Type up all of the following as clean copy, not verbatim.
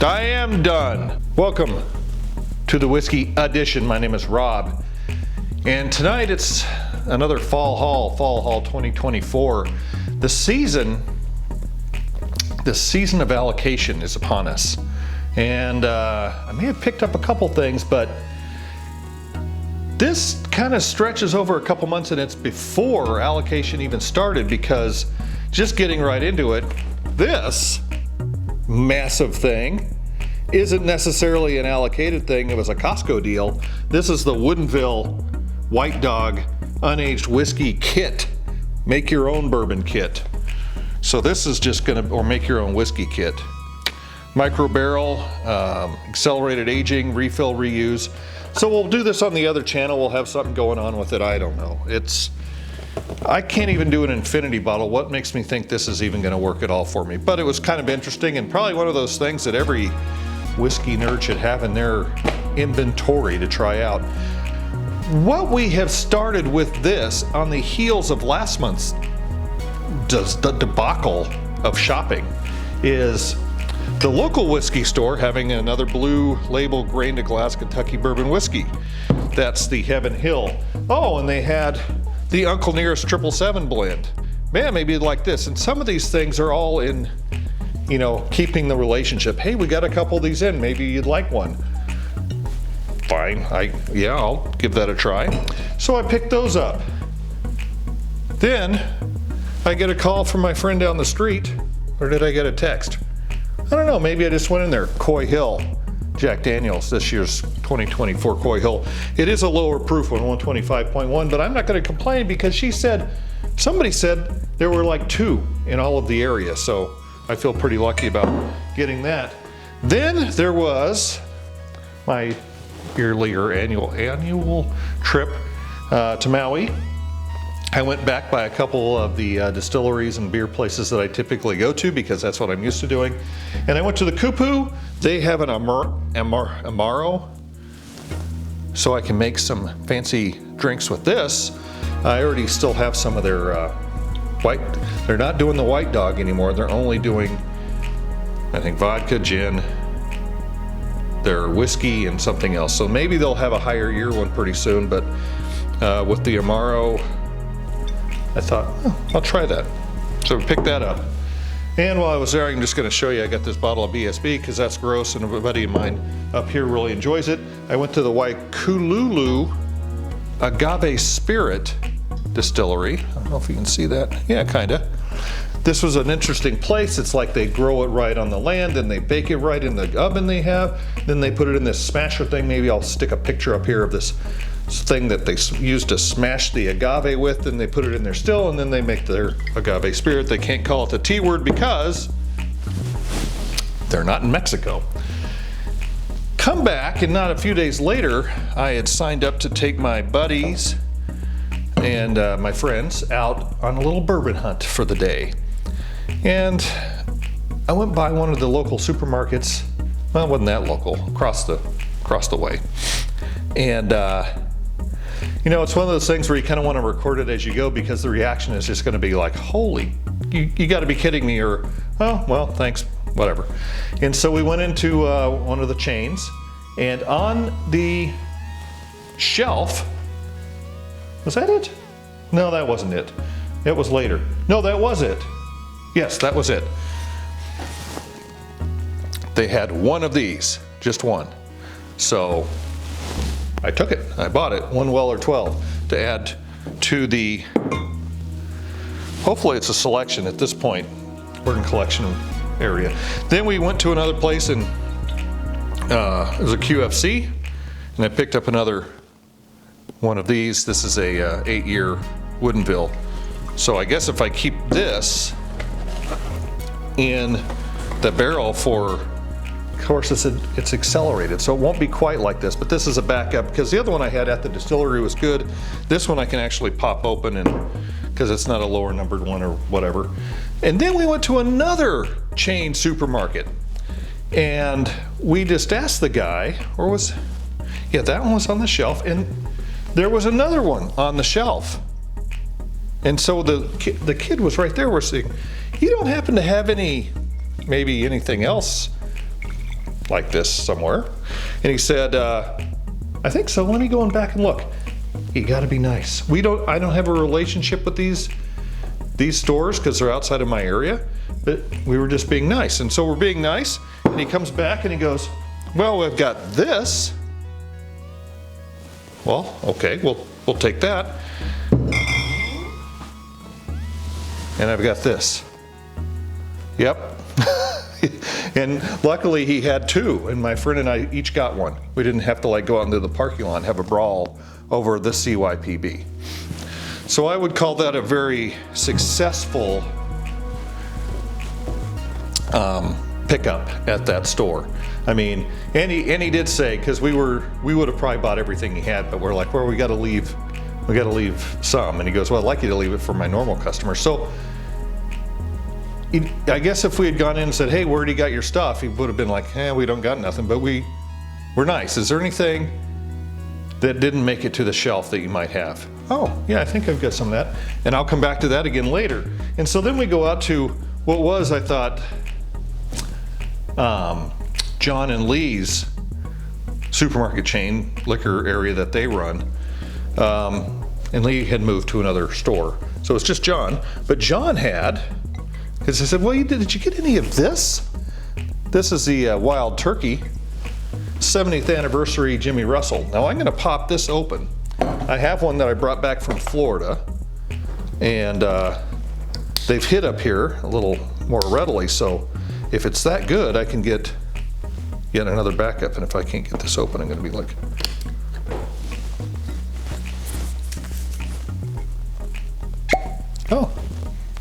I am done. Welcome to the Whiskey Edition. My name is Rob, and tonight it's another Fall Haul 2024. The season of allocation is upon us, and I may have picked up a couple things, but this kind of stretches over a couple months, and it's before allocation even started, because just getting right into it, this massive thing isn't necessarily an allocated thing. It was a Costco deal. This is the Woodinville White Dog Unaged Whiskey Kit. Make your own bourbon kit. So this is just or make your own whiskey kit. Micro barrel, accelerated aging, refill, reuse. So we'll do this on the other channel. We'll have something going on with it. I don't know. I can't even do an infinity bottle. What makes me think this is even going to work at all for me? But it was kind of interesting, and probably one of those things that every whiskey nerd should have in their inventory to try out. What we have started with this on the heels of last month's debacle of shopping is the local whiskey store having another blue label grain to glass Kentucky bourbon whiskey. That's the Heaven Hill. Oh, and they had the Uncle Nearest 777 blend. Man, maybe you'd like this. And some of these things are all in, keeping the relationship. Hey, we got a couple of these in. Maybe you'd like one. Fine. I'll give that a try. So I picked those up. Then I get a call from my friend down the street, or did I get a text? I don't know. Maybe I just went in there. Coy Hill, Jack Daniels, this year's 2024 Coy Hill. It is a lower proof one, 125.1, but I'm not going to complain because somebody said there were like 2 in all of the area, so I feel pretty lucky about getting that. Then there was my yearly or annual trip to Maui. I went back by a couple of the distilleries and beer places that I typically go to because that's what I'm used to doing. And I went to the Kupu. They have an Amaro, so I can make some fancy drinks with this. I already still have some of their white. They're not doing the White Dog anymore. They're only doing, I think, vodka, gin, their whiskey, and something else. So maybe they'll have a higher year one pretty soon, but with the Amaro, I thought, I'll try that. So we picked that up. And while I was there, I'm just going to show you, I got this bottle of BSB because that's gross and a buddy of mine up here really enjoys it. I went to the Waikululu Agave Spirit Distillery. I don't know if you can see that. Yeah, kind of. This was an interesting place. It's like they grow it right on the land and they bake it right in the oven they have. Then they put it in this smasher thing. Maybe I'll stick a picture up here of this thing that they use to smash the agave with, and they put it in there still, and then they make their agave spirit. They can't call it the T word because they're not in Mexico. Come back, and not a few days later, I had signed up to take my buddies and my friends out on a little bourbon hunt for the day. And I went by one of the local supermarkets. Well, it wasn't that local, across the way. And it's one of those things where you kind of want to record it as you go because the reaction is just going to be like, holy, you got to be kidding me, or, oh, well, thanks, whatever. And so we went into one of the chains, and on the shelf, was that it? No, that wasn't it. It was later. No, that was it. Yes, that was it. They had one of these, just one. So I took it, I bought it, one Weller 12 to add to the, hopefully it's a selection at this point. We're in collection area. Then we went to another place and it was a QFC, and I picked up another one of these. This is a 8-year Woodinville. So I guess if I keep this in the barrel for, of course it's accelerated, so it won't be quite like this, but this is a backup because the other one I had at the distillery was good. This one I can actually pop open, and because it's not a lower numbered one or whatever. And then we went to another chain supermarket, and we just asked the guy, that one was on the shelf, and there was another one on the shelf. And so the kid was right there. We're saying, you don't happen to have maybe anything else like this somewhere. And he said, I think so. Let me go back and look. You got to be nice. I don't have a relationship with these stores because they're outside of my area, but we were just being nice. And so we're being nice. And he comes back and he goes, well, we've got this. Well, okay, we'll take that. And I've got this. Yep. And luckily he had two, and my friend and I each got one. We didn't have to like go out into the parking lot and have a brawl over the CYPB. So I would call that a very successful pickup at that store. I mean, and he did say, because we would have probably bought everything he had, but we're like, well, we got to leave some. And he goes, well, I'd like you to leave it for my normal customers. So I guess if we had gone in and said, hey, where do you got your stuff? He would have been like, we don't got nothing, but we're nice. Is there anything that didn't make it to the shelf that you might have? Oh, yeah, I think I've got some of that. And I'll come back to that again later. And so then we go out to what was, I thought, John and Lee's supermarket chain, liquor area that they run. And Lee had moved to another store. So it's just John. But John had, because I said, well, did you get any of this? This is the Wild Turkey 70th anniversary Jimmy Russell. Now I'm gonna pop this open. I have one that I brought back from Florida, and they've hit up here a little more readily, so if it's that good, I can get yet another backup, and if I can't get this open, I'm gonna be like, oh,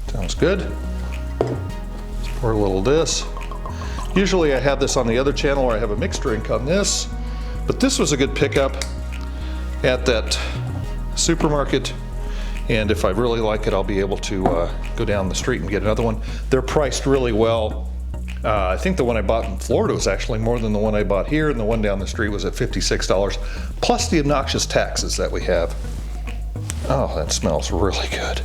sounds good. Let's pour a little of this. Usually I have this on the other channel where I have a mixed drink on this, but this was a good pickup at that supermarket, and if I really like it, I'll be able to go down the street and get another one. They're priced really well. I think the one I bought in Florida was actually more than the one I bought here, and the one down the street was at $56, plus the obnoxious taxes that we have. Oh, that smells really good.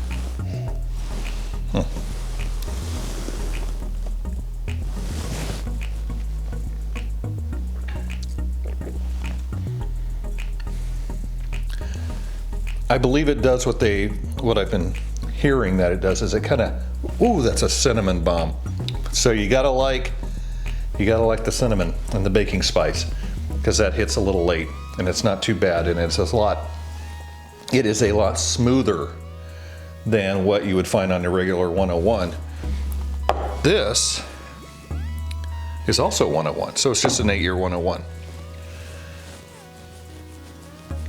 I believe it does what I've been hearing that it does, is it kind of, ooh, that's a cinnamon bomb. So you gotta like the cinnamon and the baking spice, because that hits a little late, and it's not too bad, and it is a lot smoother than what you would find on the regular 101. This is also 101, so it's just an 8-year 101.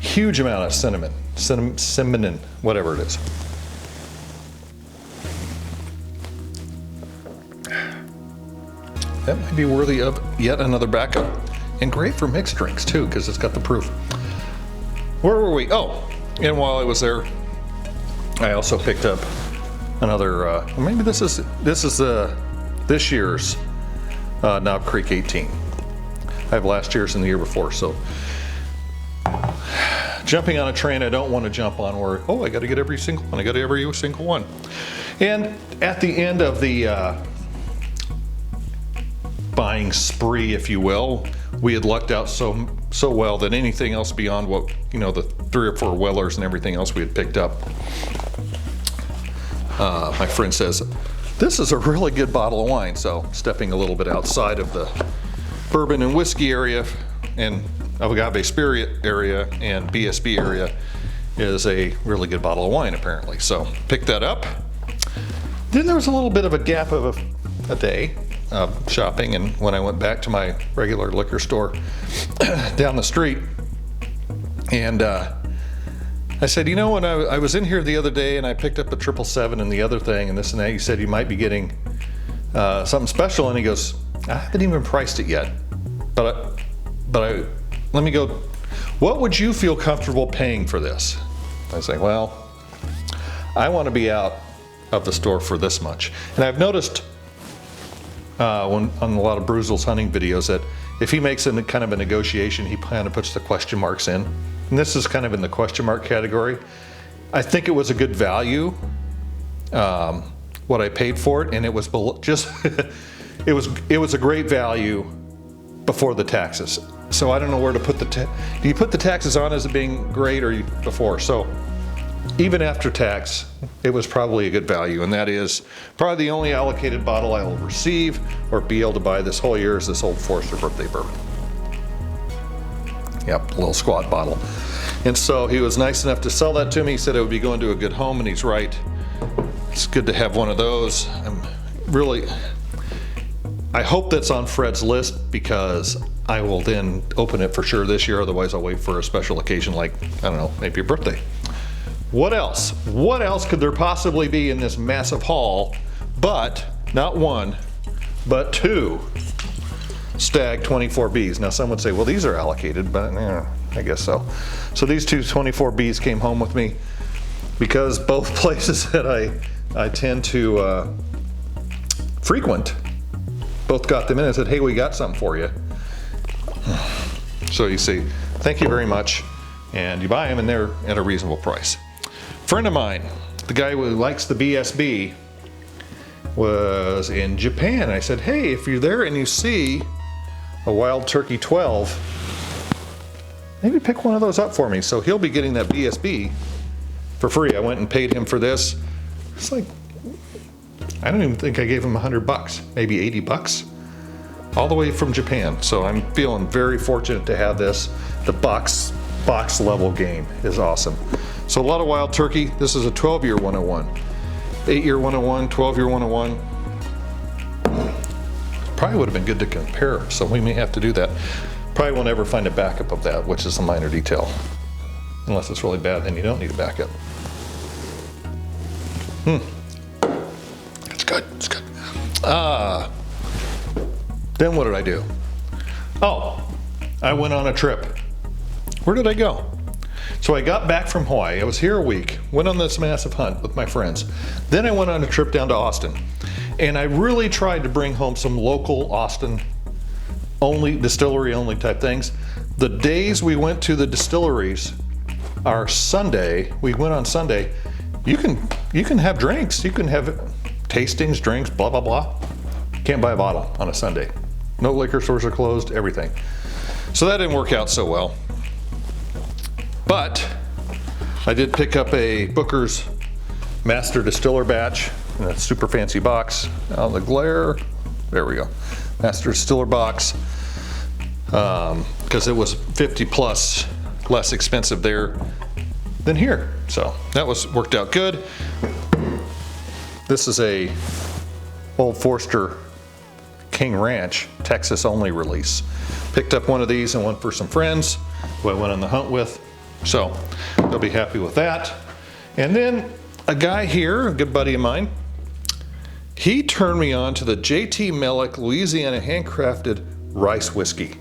Huge amount of cinnamon, whatever it is. That might be worthy of yet another backup. And great for mixed drinks too, because it's got the proof. Where were we? Oh, and while I was there, I also picked up another, maybe this is this year's Knob Creek 18. I have last year's and the year before, so. Jumping on a train I don't want to jump on, where, oh, I got to get every single one. I got every single one. And at the end of the buying spree, if you will, we had lucked out so well that anything else beyond what, the 3 or 4 Wellers and everything else we had picked up, my friend says, this is a really good bottle of wine. So stepping a little bit outside of the bourbon and whiskey area and agave spirit area and BSB area is a really good bottle of wine, apparently. So picked that up. Then there was a little bit of a gap of a day of shopping, and when I went back to my regular liquor store down the street, and I said, when I was in here the other day and I picked up a 777 and the other thing and this and that, you said you might be getting something special, and he goes, I haven't even priced it yet, but let me go, what would you feel comfortable paying for this? I was like, well, I want to be out of the store for this much. And I've noticed on a lot of Bruzel's hunting videos that if he makes a kind of a negotiation, he kind of puts the question marks in. And this is kind of in the question mark category. I think it was a good value, what I paid for it, and it was just, it was a great value before the taxes. So I don't know where to put do you put the taxes on as it being great or before? So even after tax, it was probably a good value, and that is probably the only allocated bottle I will receive or be able to buy this whole year is this Old Forester birthday bourbon. Yep, a little squat bottle. And so he was nice enough to sell that to me. He said it would be going to a good home, and he's right. It's good to have one of those. I hope that's on Fred's list, because I will then open it for sure this year. Otherwise, I'll wait for a special occasion like, I don't know, maybe a birthday. What else? What else could there possibly be in this massive haul but not one, but two Stag 24Bs? Now some would say, well, these are allocated, but I guess so. So these two 24Bs came home with me because both places that I tend to frequent both got them in and said, hey, we got something for you. So you see, thank you very much. And you buy them and they're at a reasonable price. Friend of mine, the guy who likes the BSB, was in Japan. I said, hey, if you're there and you see a Wild Turkey 12, maybe pick one of those up for me. So he'll be getting that BSB for free. I went and paid him for this. It's like, I don't even think I gave him $100, maybe 80 bucks, all the way from Japan. So I'm feeling very fortunate to have this. The box level game is awesome. So a lot of Wild Turkey. This is a 12-year 101, 8-year 101, 12-year 101. Probably would have been good to compare, so we may have to do that. Probably won't ever find a backup of that, which is a minor detail. Unless it's really bad, then you don't need a backup. It's good, it's good. Then what did I do? Oh, I went on a trip. Where did I go? So I got back from Hawaii. I was here a week, went on this massive hunt with my friends. Then I went on a trip down to Austin. And I really tried to bring home some local Austin only, distillery only type things. The days we went to the distilleries are Sunday. We went on Sunday. You can have drinks. You can have tastings, drinks, blah, blah, blah. Can't buy a bottle on a Sunday. No liquor stores are closed, everything. So that didn't work out so well. But I did pick up a Booker's Master Distiller batch in a super fancy box. Out of the glare, there we go. Master Distiller box, because it was 50 plus less expensive there than here. So that worked out good. This is a Old Forester King Ranch Texas only release. Picked up one of these and one for some friends who I went on the hunt with. So they'll be happy with that. And then a guy here, a good buddy of mine, he turned me on to the J.T. Mellick Louisiana handcrafted rice whiskey.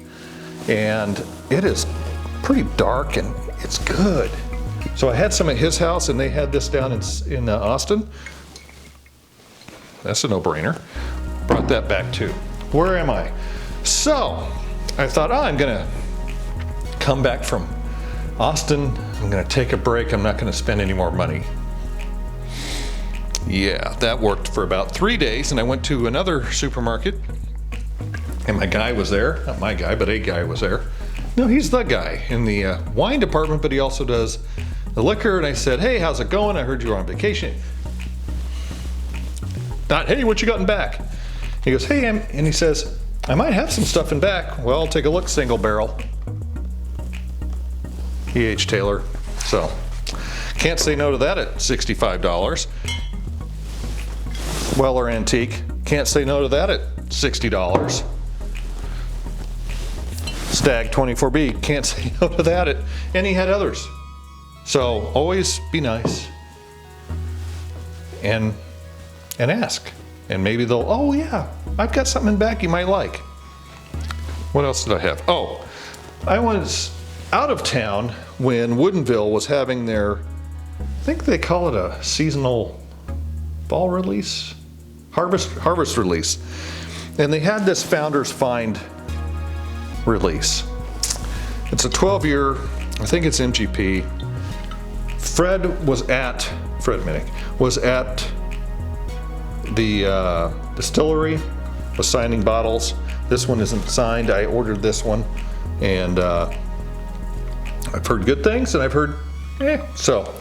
And it is pretty dark and it's good. So I had some at his house and they had this down in Austin. That's a no-brainer. Brought that back too. Where am I? So I thought, I'm gonna come back from Austin. I'm gonna take a break. I'm not gonna spend any more money. Yeah, that worked for about 3 days, and I went to another supermarket and my guy was there. Not my guy, but a guy was there. No, he's the guy in the wine department, but he also does the liquor. And I said, hey, how's it going? I heard you were on vacation. Not, hey, what you got in back? He goes, hey, and he says, I might have some stuff in back. Well, take a look, single barrel. E.H. Taylor. So, can't say no to that at $65. Weller Antique. Can't say no to that at $60. Stag 24B. Can't say no to that at, and he had others. So, always be nice and ask. And maybe they'll, oh yeah, I've got something in back you might like. What else did I have? Oh, I was out of town when Woodinville was having their, I think they call it a seasonal fall release, harvest release. And they had this Founders Find release. It's a 12-year, I think it's MGP. Fred Minnick was at the distillery, was signing bottles. This one isn't signed. I ordered this one, and I've heard good things, and I've heard so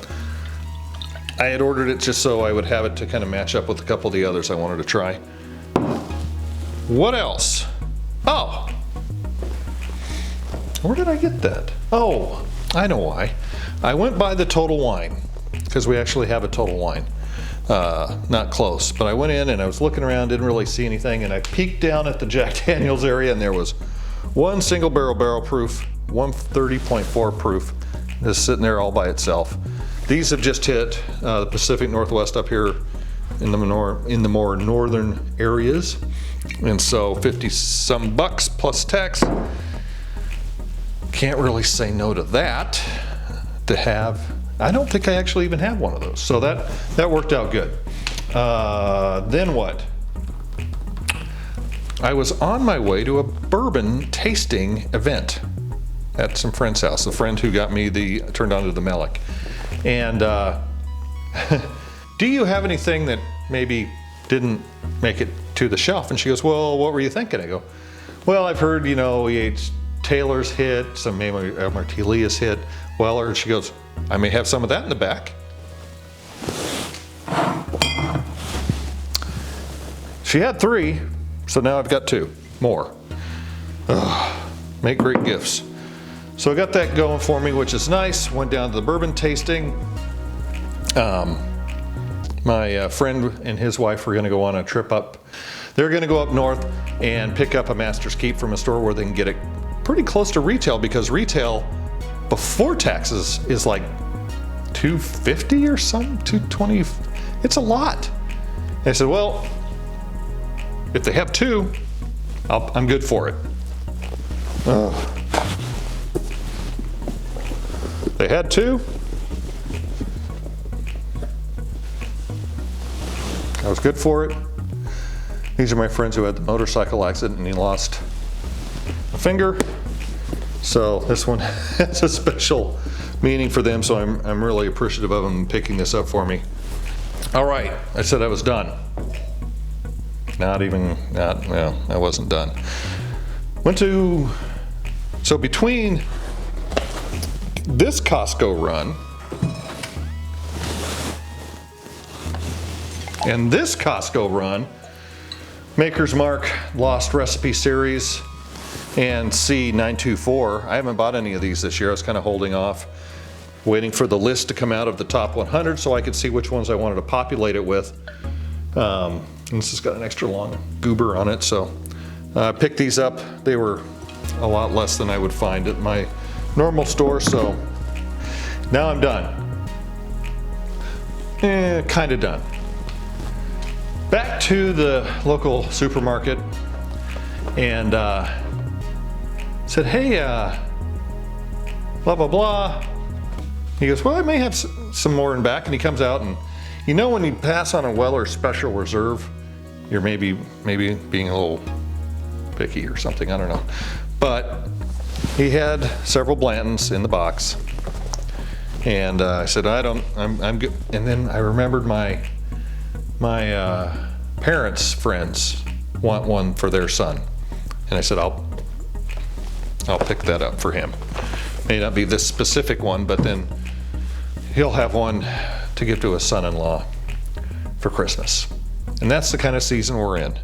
I had ordered it just so I would have it to kind of match up with a couple of the others I wanted to try. What else? Oh, where did I get that? Oh, I know why. I went by the Total Wine, because we actually have a Total Wine. Not close, but I went in and I was looking around, didn't really see anything, and I peeked down at the Jack Daniels area, and there was one single barrel proof, 130.4 proof, just sitting there all by itself. These have just hit the Pacific Northwest up here in the more northern areas, and so 50 some bucks plus tax. Can't really say no to that. To have, I don't think I actually even have one of those, so that worked out good. Then what? I was on my way to a bourbon tasting event at some friend's house. The friend who got me turned on to the Mellick. And do you have anything that maybe didn't make it to the shelf? And she goes, well, what were you thinking? I go, well, I've heard, Taylor's hit, some maybe Martilia's hit, Weller. And she goes, I may have some of that in the back. She had 3, so now I've got 2 more. Make great gifts. So I got that going for me, which is nice. Went down to the bourbon tasting. My friend and his wife were going to go on a trip up. They're going to go up north and pick up a Master's Keep from a store where they can get it pretty close to retail, because retail before taxes is like $250 or something, $220. It's a lot. And I said, well, if they have 2, I'm good for it. They had 2. I was good for it. These are my friends who had the motorcycle accident and he lost a finger. So this one has a special meaning for them, so I'm really appreciative of them picking this up for me. All right, I said I was done. Well, I wasn't done. So between this Costco run and this Costco run, Maker's Mark Lost Recipe Series and C924, I haven't bought any of these this year. I was kind of holding off, waiting for the list to come out of the top 100 so I could see which ones I wanted to populate it with. And this has got an extra long goober on it, so I picked these up. They were a lot less than I would find at my normal store, so now I'm done. Kind of done. Back to the local supermarket and said, hey, blah, blah, blah. He goes, well, I may have some more in back. And he comes out, and when you pass on a Weller Special Reserve, you're maybe being a little picky or something, I don't know. But he had several Blantons in the box. And I said, I'm good. And then I remembered my parents' friends want one for their son. And I said, I'll pick that up for him. May not be this specific one, but then he'll have one to give to his son-in-law for Christmas. And that's the kind of season we're in.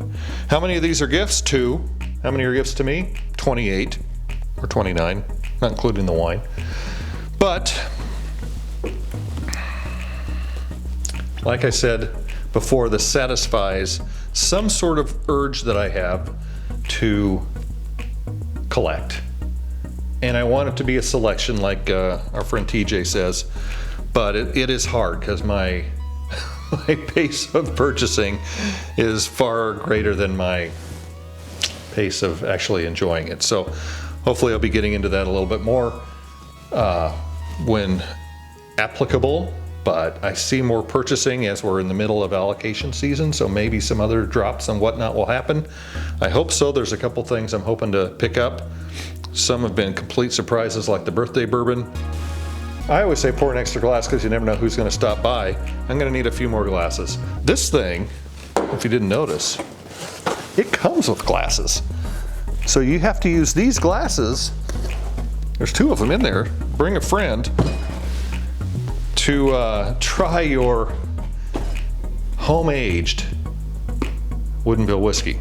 How many of these are gifts? 2. How many are gifts to me? 28 or 29, not including the wine. But like I said before, this satisfies some sort of urge that I have to collect. And I want it to be a selection like our friend TJ says, but it is hard because my pace of purchasing is far greater than my pace of actually enjoying it. So hopefully I'll be getting into that a little bit more when applicable, but I see more purchasing as we're in the middle of allocation season, so maybe some other drops and whatnot will happen. I hope so. There's a couple things I'm hoping to pick up. Some have been complete surprises, like the birthday bourbon. I always say pour an extra glass because you never know who's going to stop by. I'm going to need a few more glasses. This thing, if you didn't notice, it comes with glasses. So you have to use these glasses. There's 2 of them in there. Bring a friend to try your home-aged Woodinville whiskey.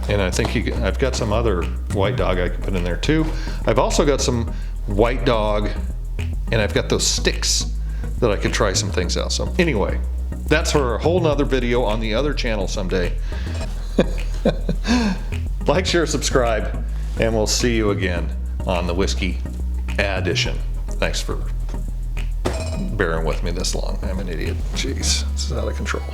And I think I've got some other White Dog I can put in there too. I've also got some White Dog, and I've got those sticks that I could try some things out. So anyway, that's for a whole nother video on the other channel someday. Like, share, subscribe, and we'll see you again on the Whiskey Addition. Thanks for bearing with me this long. I'm an idiot. Jeez, this is out of control.